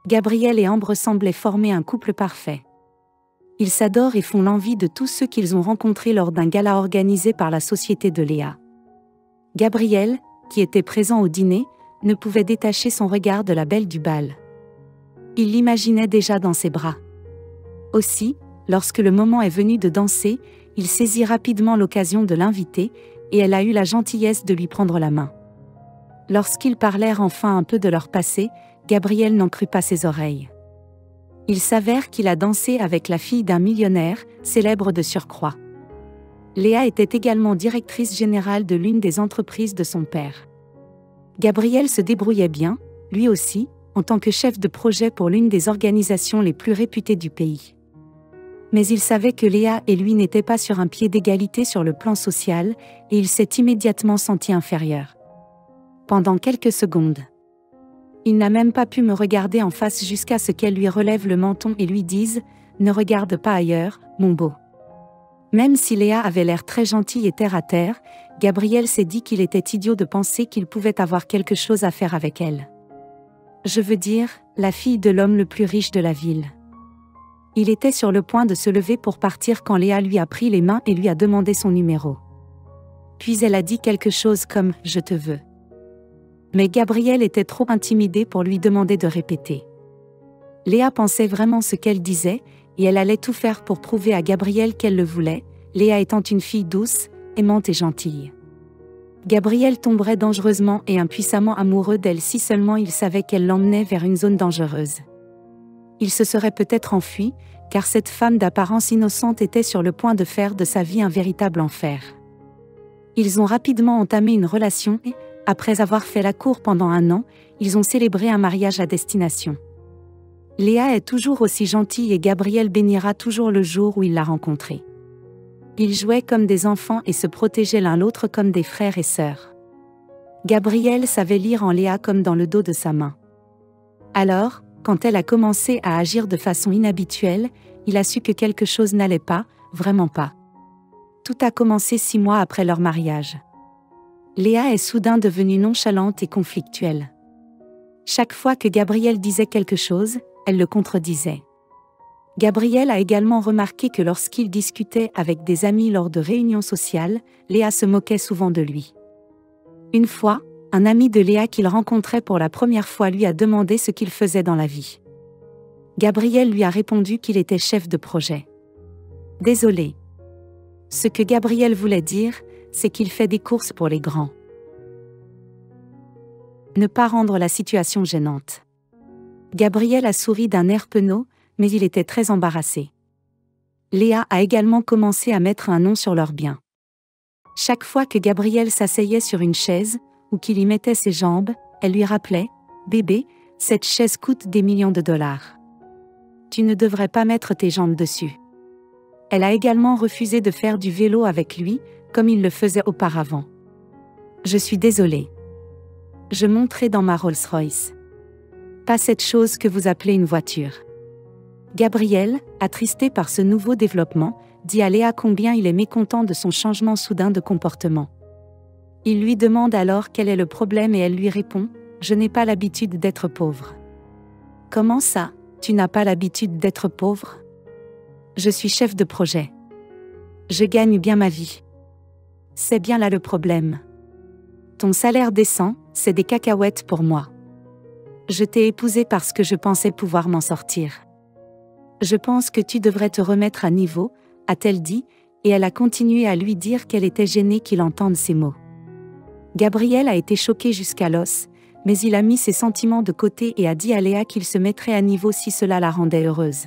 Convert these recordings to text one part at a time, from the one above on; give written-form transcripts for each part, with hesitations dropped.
Gabriel et Ambre semblaient former un couple parfait. Ils s'adorent et font l'envie de tous ceux qu'ils ont rencontrés lors d'un gala organisé par la société de Léa. Gabriel, qui était présent au dîner, ne pouvait détacher son regard de la belle du bal. Il l'imaginait déjà dans ses bras. Aussi, lorsque le moment est venu de danser, il saisit rapidement l'occasion de l'inviter, et elle a eu la gentillesse de lui prendre la main. Lorsqu'ils parlèrent enfin un peu de leur passé, Gabriel n'en crut pas ses oreilles. Il s'avère qu'il a dansé avec la fille d'un millionnaire, célèbre de surcroît. Léa était également directrice générale de l'une des entreprises de son père. Gabriel se débrouillait bien, lui aussi, en tant que chef de projet pour l'une des organisations les plus réputées du pays. Mais il savait que Léa et lui n'étaient pas sur un pied d'égalité sur le plan social, et il s'est immédiatement senti inférieur. Pendant quelques secondes. Il n'a même pas pu me regarder en face jusqu'à ce qu'elle lui relève le menton et lui dise « Ne regarde pas ailleurs, mon beau ». Même si Léa avait l'air très gentille et terre à terre, Gabriel s'est dit qu'il était idiot de penser qu'il pouvait avoir quelque chose à faire avec elle. Je veux dire, la fille de l'homme le plus riche de la ville. Il était sur le point de se lever pour partir quand Léa lui a pris les mains et lui a demandé son numéro. Puis elle a dit quelque chose comme « Je te veux ». Mais Gabriel était trop intimidé pour lui demander de répéter. Léa pensait vraiment ce qu'elle disait, et elle allait tout faire pour prouver à Gabriel qu'elle le voulait, Léa étant une fille douce, aimante et gentille. Gabriel tomberait dangereusement et impuissamment amoureux d'elle si seulement il savait qu'elle l'emmenait vers une zone dangereuse. Il se serait peut-être enfui, car cette femme d'apparence innocente était sur le point de faire de sa vie un véritable enfer. Ils ont rapidement entamé une relation et, après avoir fait la cour pendant 1 an, ils ont célébré un mariage à destination. Léa est toujours aussi gentille et Gabriel bénira toujours le jour où il l'a rencontrée. Ils jouaient comme des enfants et se protégeaient l'un l'autre comme des frères et sœurs. Gabriel savait lire en Léa comme dans le dos de sa main. Alors, quand elle a commencé à agir de façon inhabituelle, il a su que quelque chose n'allait pas, vraiment pas. Tout a commencé 6 mois après leur mariage. Léa est soudain devenue nonchalante et conflictuelle. Chaque fois que Gabriel disait quelque chose, elle le contredisait. Gabriel a également remarqué que lorsqu'il discutait avec des amis lors de réunions sociales, Léa se moquait souvent de lui. Une fois, un ami de Léa qu'il rencontrait pour la première fois lui a demandé ce qu'il faisait dans la vie. Gabriel lui a répondu qu'il était chef de projet. Désolé. Ce que Gabriel voulait dire, c'est qu'il fait des courses pour les grands. Ne pas rendre la situation gênante. Gabriel a souri d'un air penaud, mais il était très embarrassé. Léa a également commencé à mettre un nom sur leurs biens. Chaque fois que Gabriel s'asseyait sur une chaise, ou qu'il y mettait ses jambes, elle lui rappelait « Bébé, cette chaise coûte des millions de dollars. Tu ne devrais pas mettre tes jambes dessus. » Elle a également refusé de faire du vélo avec lui, comme il le faisait auparavant. Je suis désolée. Je monterai dans ma Rolls-Royce. Pas cette chose que vous appelez une voiture. Gabriel, attristé par ce nouveau développement, dit à Léa combien il est mécontent de son changement soudain de comportement. Il lui demande alors quel est le problème et elle lui répond « Je n'ai pas l'habitude d'être pauvre. » Comment ça, tu n'as pas l'habitude d'être pauvre ? Je suis chef de projet. Je gagne bien ma vie. C'est bien là le problème. Ton salaire descend, c'est des cacahuètes pour moi. Je t'ai épousé parce que je pensais pouvoir m'en sortir. Je pense que tu devrais te remettre à niveau, a-t-elle dit, et elle a continué à lui dire qu'elle était gênée qu'il entende ces mots. Gabriel a été choqué jusqu'à l'os, mais il a mis ses sentiments de côté et a dit à Léa qu'il se mettrait à niveau si cela la rendait heureuse.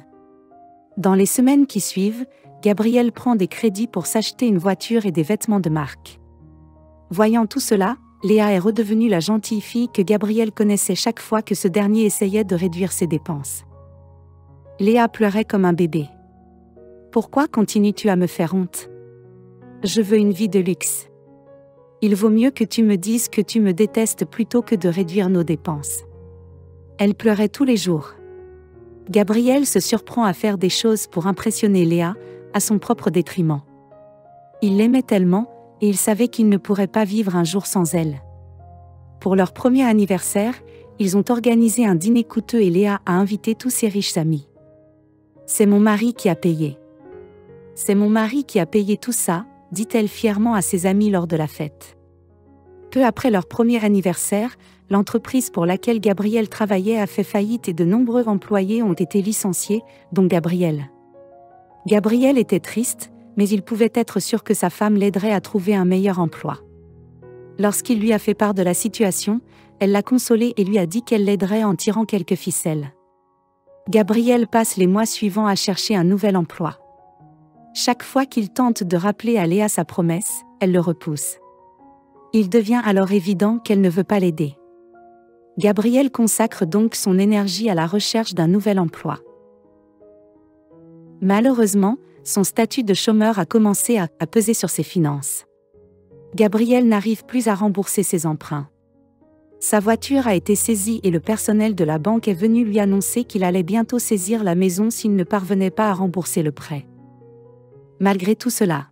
Dans les semaines qui suivent, Gabriel prend des crédits pour s'acheter une voiture et des vêtements de marque. Voyant tout cela, Léa est redevenue la gentille fille que Gabriel connaissait chaque fois que ce dernier essayait de réduire ses dépenses. Léa pleurait comme un bébé. « Pourquoi continues-tu à me faire honte ? Je veux une vie de luxe. Il vaut mieux que tu me dises que tu me détestes plutôt que de réduire nos dépenses. » Elle pleurait tous les jours. Gabriel se surprend à faire des choses pour impressionner Léa, à son propre détriment. Il l'aimait tellement, et il savait qu'il ne pourrait pas vivre un jour sans elle. Pour leur premier anniversaire, Ils ont organisé un dîner coûteux et Léa a invité tous ses riches amis. C'est mon mari qui a payé. C'est mon mari qui a payé tout ça, dit-elle fièrement à ses amis lors de la fête. Peu après leur premier anniversaire, l'entreprise pour laquelle Gabrielle travaillait a fait faillite et de nombreux employés ont été licenciés, dont Gabrielle. Gabrielle était triste, mais il pouvait être sûr que sa femme l'aiderait à trouver un meilleur emploi. Lorsqu'il lui a fait part de la situation, elle l'a consolé et lui a dit qu'elle l'aiderait en tirant quelques ficelles. Gabrielle passe les mois suivants à chercher un nouvel emploi. Chaque fois qu'il tente de rappeler à Léa sa promesse, elle le repousse. Il devient alors évident qu'elle ne veut pas l'aider. Gabrielle consacre donc son énergie à la recherche d'un nouvel emploi. Malheureusement, son statut de chômeur a commencé à peser sur ses finances. Gabrielle n'arrive plus à rembourser ses emprunts. Sa voiture a été saisie et le personnel de la banque est venu lui annoncer qu'il allait bientôt saisir la maison s'il ne parvenait pas à rembourser le prêt. Malgré tout cela,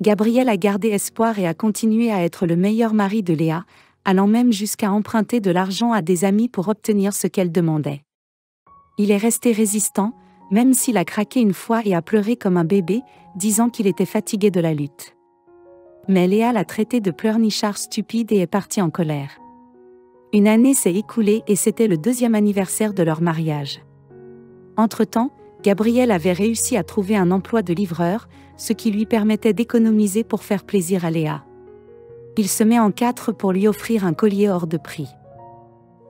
Gabrielle a gardé espoir et a continué à être le meilleur mari de Léa, allant même jusqu'à emprunter de l'argent à des amis pour obtenir ce qu'elle demandait. Il est resté résistant, même s'il a craqué une fois et a pleuré comme un bébé, disant qu'il était fatigué de la lutte. Mais Léa l'a traité de pleurnichard stupide et est partie en colère. Une année s'est écoulée et c'était le 2e anniversaire de leur mariage. Entre-temps, Gabrielle avait réussi à trouver un emploi de livreur, ce qui lui permettait d'économiser pour faire plaisir à Léa. Il se met en 4 pour lui offrir un collier hors de prix.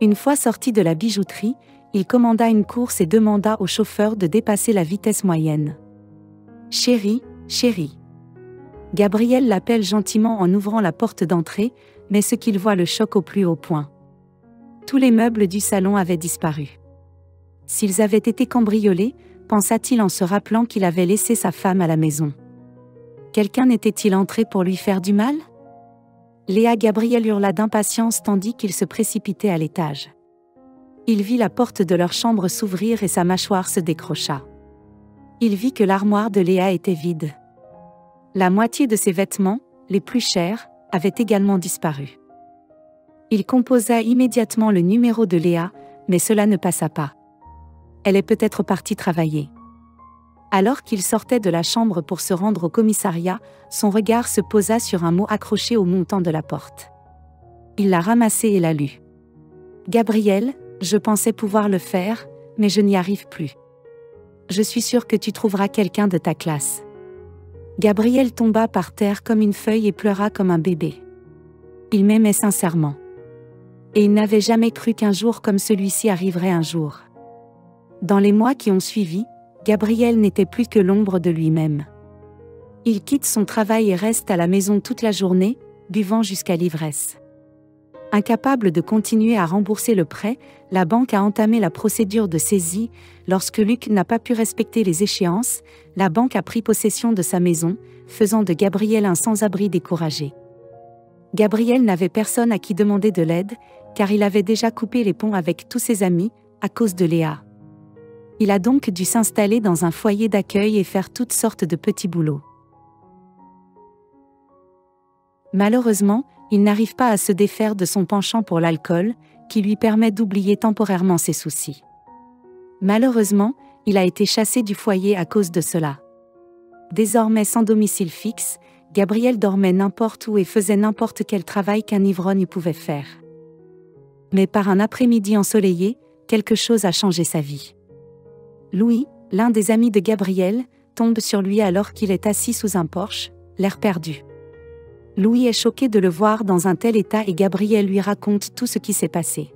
Une fois sorti de la bijouterie, il commanda une course et demanda au chauffeur de dépasser la vitesse moyenne. « Chérie, chérie. » Gabrielle l'appelle gentiment en ouvrant la porte d'entrée, mais ce qu'il voit le choque au plus haut point. Tous les meubles du salon avaient disparu. S'ils avaient été cambriolés, pensa-t-il en se rappelant qu'il avait laissé sa femme à la maison. Quelqu'un était-il entré pour lui faire du mal ? Léa Gabrielle hurla d'impatience tandis qu'il se précipitait à l'étage. Il vit la porte de leur chambre s'ouvrir et sa mâchoire se décrocha. Il vit que l'armoire de Léa était vide. La moitié de ses vêtements, les plus chers, avaient également disparu. Il composa immédiatement le numéro de Léa, mais cela ne passa pas. Elle est peut-être partie travailler. Alors qu'il sortait de la chambre pour se rendre au commissariat, son regard se posa sur un mot accroché au montant de la porte. Il l'a ramassé et l'a lu. « Gabrielle, je pensais pouvoir le faire, mais je n'y arrive plus. Je suis sûre que tu trouveras quelqu'un de ta classe. » Gabrielle tomba par terre comme une feuille et pleura comme un bébé. Il m'aimait sincèrement. Et il n'avait jamais cru qu'un jour comme celui-ci arriverait un jour. Dans les mois qui ont suivi, Gabriel n'était plus que l'ombre de lui-même. Il quitte son travail et reste à la maison toute la journée, buvant jusqu'à l'ivresse. Incapable de continuer à rembourser le prêt, la banque a entamé la procédure de saisie. Lorsque Luc n'a pas pu respecter les échéances, la banque a pris possession de sa maison, faisant de Gabriel un sans-abri découragé. Gabriel n'avait personne à qui demander de l'aide, car il avait déjà coupé les ponts avec tous ses amis, à cause de Léa. Il a donc dû s'installer dans un foyer d'accueil et faire toutes sortes de petits boulots. Malheureusement, il n'arrive pas à se défaire de son penchant pour l'alcool, qui lui permet d'oublier temporairement ses soucis. Malheureusement, il a été chassé du foyer à cause de cela. Désormais sans domicile fixe, Gabriel dormait n'importe où et faisait n'importe quel travail qu'un ivrogne pouvait faire. Mais par un après-midi ensoleillé, quelque chose a changé sa vie. Louis, l'un des amis de Gabriel, tombe sur lui alors qu'il est assis sous un porche, l'air perdu. Louis est choqué de le voir dans un tel état et Gabriel lui raconte tout ce qui s'est passé.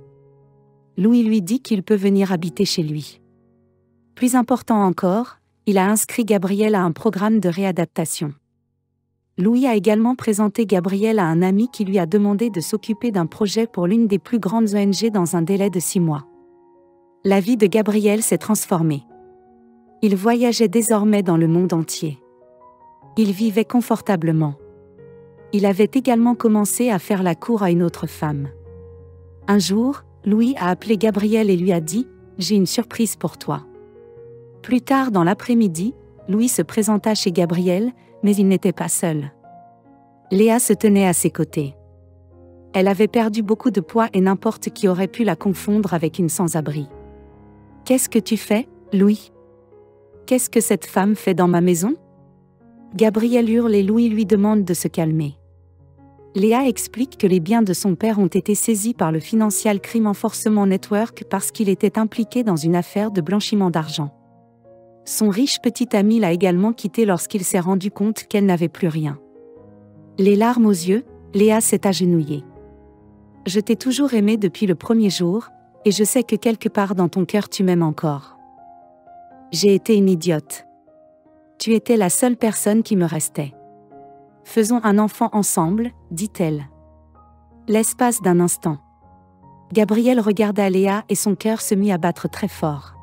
Louis lui dit qu'il peut venir habiter chez lui. Plus important encore, il a inscrit Gabriel à un programme de réadaptation. Louis a également présenté Gabriel à un ami qui lui a demandé de s'occuper d'un projet pour l'une des plus grandes ONG dans un délai de 6 mois. La vie de Gabriel s'est transformée. Il voyageait désormais dans le monde entier. Il vivait confortablement. Il avait également commencé à faire la cour à une autre femme. Un jour, Louis a appelé Gabriel et lui a dit « J'ai une surprise pour toi ». Plus tard dans l'après-midi, Louis se présenta chez Gabriel, mais il n'était pas seul. Léa se tenait à ses côtés. Elle avait perdu beaucoup de poids et n'importe qui aurait pu la confondre avec une sans-abri. « Qu'est-ce que tu fais, Louis ? Qu'est-ce que cette femme fait dans ma maison ?» Gabriel hurle et Louis lui demande de se calmer. Léa explique que les biens de son père ont été saisis par le Financial Crime Enforcement Network parce qu'il était impliqué dans une affaire de blanchiment d'argent. Son riche petit ami l'a également quitté lorsqu'il s'est rendu compte qu'elle n'avait plus rien. Les larmes aux yeux, Léa s'est agenouillée. « Je t'ai toujours aimé depuis le premier jour, et je sais que quelque part dans ton cœur tu m'aimes encore. J'ai été une idiote. Tu étais la seule personne qui me restait. Faisons un enfant ensemble, dit-elle. » L'espace d'un instant. Gabriel regarda Léa et son cœur se mit à battre très fort.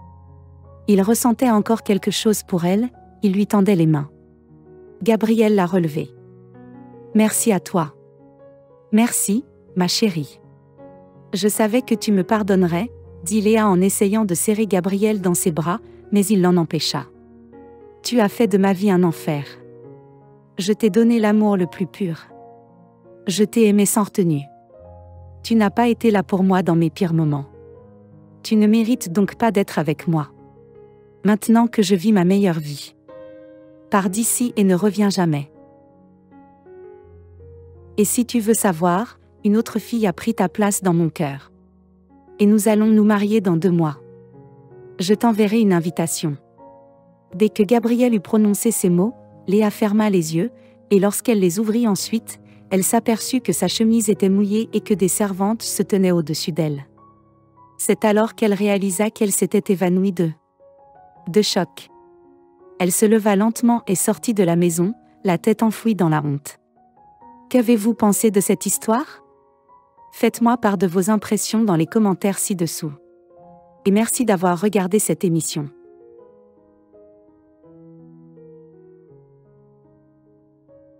Il ressentait encore quelque chose pour elle, il lui tendait les mains. Gabriel l'a relevée. « Merci à toi. Merci, ma chérie. Je savais que tu me pardonnerais, dit Léa en essayant de serrer Gabriel dans ses bras, mais il l'en empêcha. Tu as fait de ma vie un enfer. Je t'ai donné l'amour le plus pur. Je t'ai aimé sans retenue. Tu n'as pas été là pour moi dans mes pires moments. Tu ne mérites donc pas d'être avec moi. Maintenant que je vis ma meilleure vie. Pars d'ici et ne reviens jamais. Et si tu veux savoir, une autre fille a pris ta place dans mon cœur. Et nous allons nous marier dans 2 mois. Je t'enverrai une invitation. » Dès que Gabriel eut prononcé ces mots, Léa ferma les yeux, et lorsqu'elle les ouvrit ensuite, elle s'aperçut que sa chemise était mouillée et que des servantes se tenaient au-dessus d'elle. C'est alors qu'elle réalisa qu'elle s'était évanouie de choc. Elle se leva lentement et sortit de la maison, la tête enfouie dans la honte. Qu'avez-vous pensé de cette histoire ? Faites-moi part de vos impressions dans les commentaires ci-dessous. Et merci d'avoir regardé cette émission.